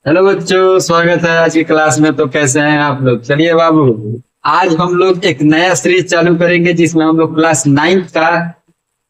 Hello बच्चों, स्वागत है आज की क्लास में। तो कैसे हैं आप लोग? चलिए बाबू, आज हम लोग एक नया सीरीज चालू करेंगे जिसमें हम लोग क्लास 9 का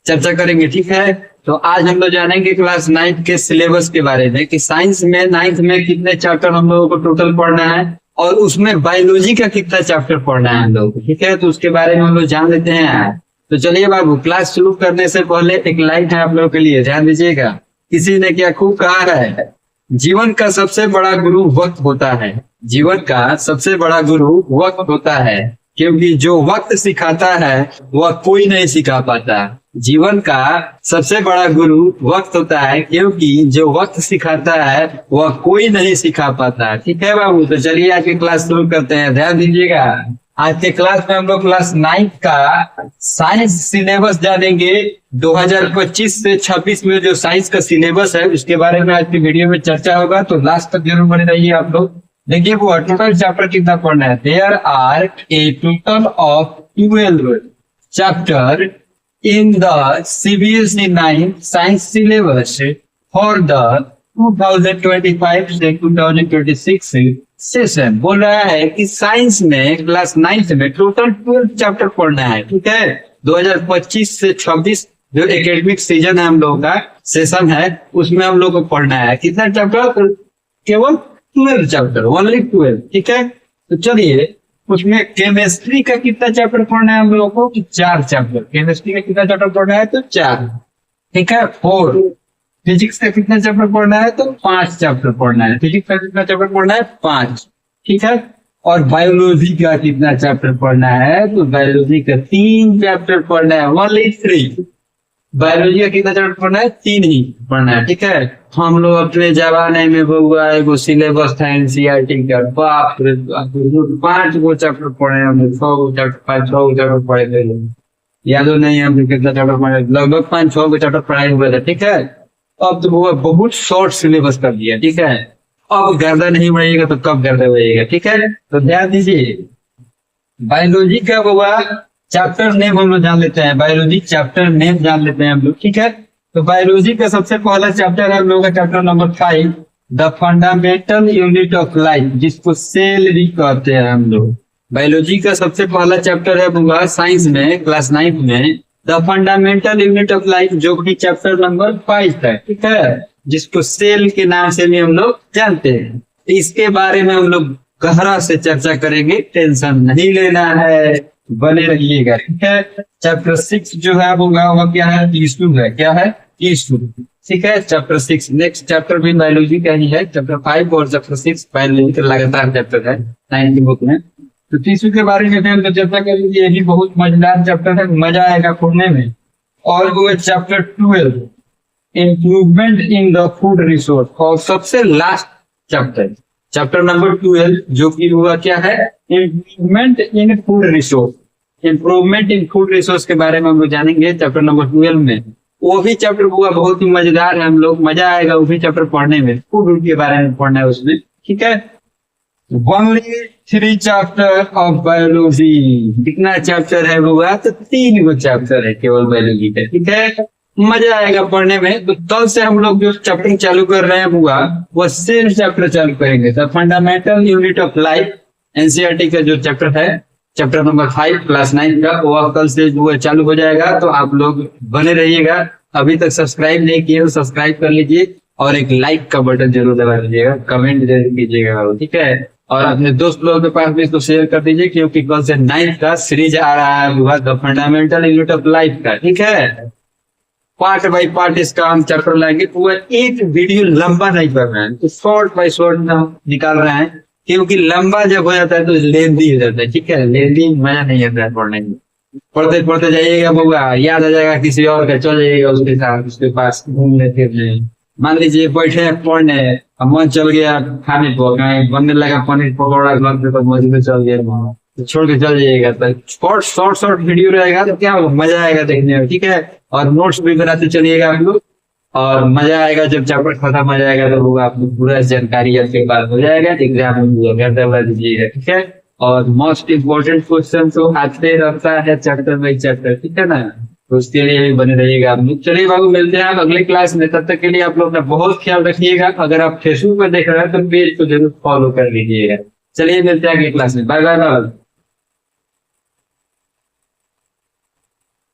चर्चा करेंगे। ठीक है, तो आज हम लोग जानेंगे क्लास 9 के सिलेबस के बारे में कि साइंस में 9th में कितने चैप्टर हम लोगों को टोटल पढ़ना है और उसमें बायोलॉजी का कितना चैप्टर पढ़ना है हम लोग को। ठीक है, तो उसके बारे में हम लोग जान लेते हैं। तो चलिए बाबू, क्लास शुरू करने से पहले एक लाइन है आप लोगों के लिए, ध्यान दीजिएगा। किसी ने क्या खूब कहा है, जीवन का सबसे बड़ा गुरु वक्त होता है। जीवन का सबसे बड़ा गुरु वक्त होता है, क्योंकि जो वक्त सिखाता है वह कोई नहीं सिखा पाता। जीवन का सबसे बड़ा गुरु वक्त होता है, क्योंकि जो वक्त सिखाता है वह कोई नहीं सिखा पाता। ठीक है बाबू, तो चलिए आज की क्लास शुरू करते हैं, ध्यान दीजिएगा। आज के क्लास में हम लोग क्लास 9 का साइंस सिलेबस जानेंगे। 2025 से 26 में जो साइंस का सिलेबस है उसके बारे में आज की वीडियो में चर्चा होगा, तो लास्ट तक जरूर बने रहिए आप लोग। देखिए वो टोटल चैप्टर कितना पढ़ना है। There are a total of 12 chapter in the CBSE 9 science syllabus for the 2025 से 2026 सेशन। बोल रहा है कि साइंस में क्लास 9 में टोटल 12 चैप्टर पढ़ना है। ठीक है, 2025 से 26 जो एकेडमिक सीजन है हम लोगों का सेशन है उसमें हम लोग को पढ़ना है कितना चैप्टर? केवल 12 चैप्टर, ओनली 12। ठीक है, तो चलिए उसमें केमिस्ट्री का कितना चैप्टर पढ़ना है हम लोगों को? 4 चैप्टर। केमिस्ट्री का कितना चैप्टर पढ़ना है? तो 4। ठीक है, 4। फिजिक्स का कितना चैप्टर पढ़ना है? तो 5 चैप्टर पढ़ना है। फिजिक्स का कितना चैप्टर पढ़ना है? 5। ठीक है, और बायोलॉजी का कितना चैप्टर पढ़ना है? तो बायोलॉजी का 3 चैप्टर पढ़ना है, ओनली 3। बायोलॉजी का कितना चैप्टर पढ़ना है? 3 ही पढ़ना है। ठीक है, हम लोग अपने जमाने में बउआ एगो सिलेबस था एनसीईआरटी का, बाप रे बाप, 5 गो चैप्टर पढ़े हमने, 6 गो चैप्टर, 5-6 गो चैप्टर पढ़े थे। याद नहीं हमने कितना चैप्टर पढ़े, लगभग 5-6 गो चैप्टर पढ़ाए हुए थे। ठीक है, अब तो वो बहुत शॉर्ट सिलेबस कर दिया। ठीक है, अब गर्दा नहीं बढ़ेगा तो कब गर्दा बढ़ेगा। ठीक है, तो ध्यान दीजिए। बायोलॉजी का हुआ चैप्टर नेम हम लोग जान लेते हैं। बायोलॉजी चैप्टर नेम जान लेते हैं हम लोग। ठीक है, तो बायोलॉजी का सबसे पहला चैप्टर है हम लोग का chapter number 5, the fundamental unit of life, जिसको सेल भी कहते हैं हम लोग। बायोलॉजी का सबसे पहला चैप्टर है हुआ साइंस में क्लास 9 में the fundamental unit of life, जो कि चैप्टर नंबर 5 है। ठीक है, जिसको सेल के नाम से भी हम लोग जानते हैं। इसके बारे में हम लोग गहरा से चर्चा करेंगे, टेंशन नहीं लेना है, बने रहिएगा। ठीक है, चैप्टर 6 जो है वो क्या है? टिश्यू है। क्या है? टिश्यू। ठीक है, चैप्टर 6 नेक्स्ट चैप्टर भी बायोलॉजी का ही है। चैप्टर 5 और चैप्टर 6 बायोलॉजी का लगातार चैप्टर है 9 की बुक में। तो टिश्यू के बारे में फिर चर्चा करेंगे, ये भी बहुत मजेदार चैप्टर है, मजा आएगा पढ़ने में। और वो chapter 12 improvement in the food resource, और सबसे लास्ट चैप्टर चैप्टर नंबर 12 जो कि हुआ क्या है? Improvement in food resource. Improvement in food resource के बारे में हम लोग जानेंगे चैप्टर नंबर 12 में। वो भी चैप्टर हुआ बहुत ही मजेदार है, हम लोग मजा आएगा वो भी चैप्टर पढ़ने में, फूड के बारे में पढ़ना है उसमें। ठीक है, ओनली 3 चैप्टर ऑफ बायोलॉजी। कितना चैप्टर है हुआ? तो 3 गो चैप्टर है केवल बायोलॉजी का। ठीक है, मजा आएगा पढ़ने में। तो कल से हम लोग जो चैप्टर चालू कर रहे हैं हुआ वो सेल चैप्टर चालू करेंगे, the fundamental unit of life. NCERT का जो चैप्टर है चैप्टर नंबर 5 क्लास 9 का, वो कल से वो चालू हो जाएगा। तो आप लोग बने रहिएगा। अभी तक सब्सक्राइब नहीं किए तो सब्सक्राइब कर लीजिए और एक लाइक का बटन जरूर दबा दीजिएगा, कमेंट जरूर कीजिएगा। ठीक है, और अपने दोस्त लोगों के पास भी इसको शेयर कर दीजिए, क्योंकि कल से 9th का सीरीज आ रहा है the fundamental unit of life का। ठीक है, पार्ट बाय पार्ट इसका हम चैप्टर लाएंगे। पूरा एक वीडियो लंबा नहीं कर रहे हैं, तो शॉर्ट बाय शॉर्ट हम निकाल रहे हैं, क्योंकि लंबा जब हो जाता है तो लेंदी हो जाता है। ठीक है, लेंदी मजा नहीं आता है पढ़ने में। पढ़ते पढ़ते जाइएगा बउआ, याद आ जाएगा किसी और का, चल जाइएगा उसके साथ, उसके पास घूमने फिरने। मान लीजिए बैठे हैं पढ़ने, मन चल गया खाने को, बनने लगा पनीर पकौड़ा घर पे, तो मजे में चल गया वहाँ, तो छोड़ के चल जाइएगा। तो शॉर्ट वीडियो रहेगा तो क्या मजा आएगा देखने में। ठीक है, और नोट्स भी बनाते चलिएगा आप लोग, और मजा आएगा जब चैप्टर खत्म हो जाएगा तो होगा आपको पूरा जानकारी आपके पास हो जाएगा, एग्जाम में दीजिएगा। ठीक है, और मोस्ट इम्पोर्टेंट क्वेश्चन तो आते रहता है चैप्टर बाई चैप्टर। ठीक है ना, तो उसके लिए भी बने रहिएगा आप लोग। चलिए बाबू, मिलते हैं आप अगली क्लास में। तब तक के लिए आप लोग अपना बहुत ख्याल रखिएगा। अगर आप फेसबुक पर देख रहे हैं तो पेज को जरूर फॉलो कर लीजिएगा। चलिए मिलते हैं अगली क्लास में। Bye bye bye.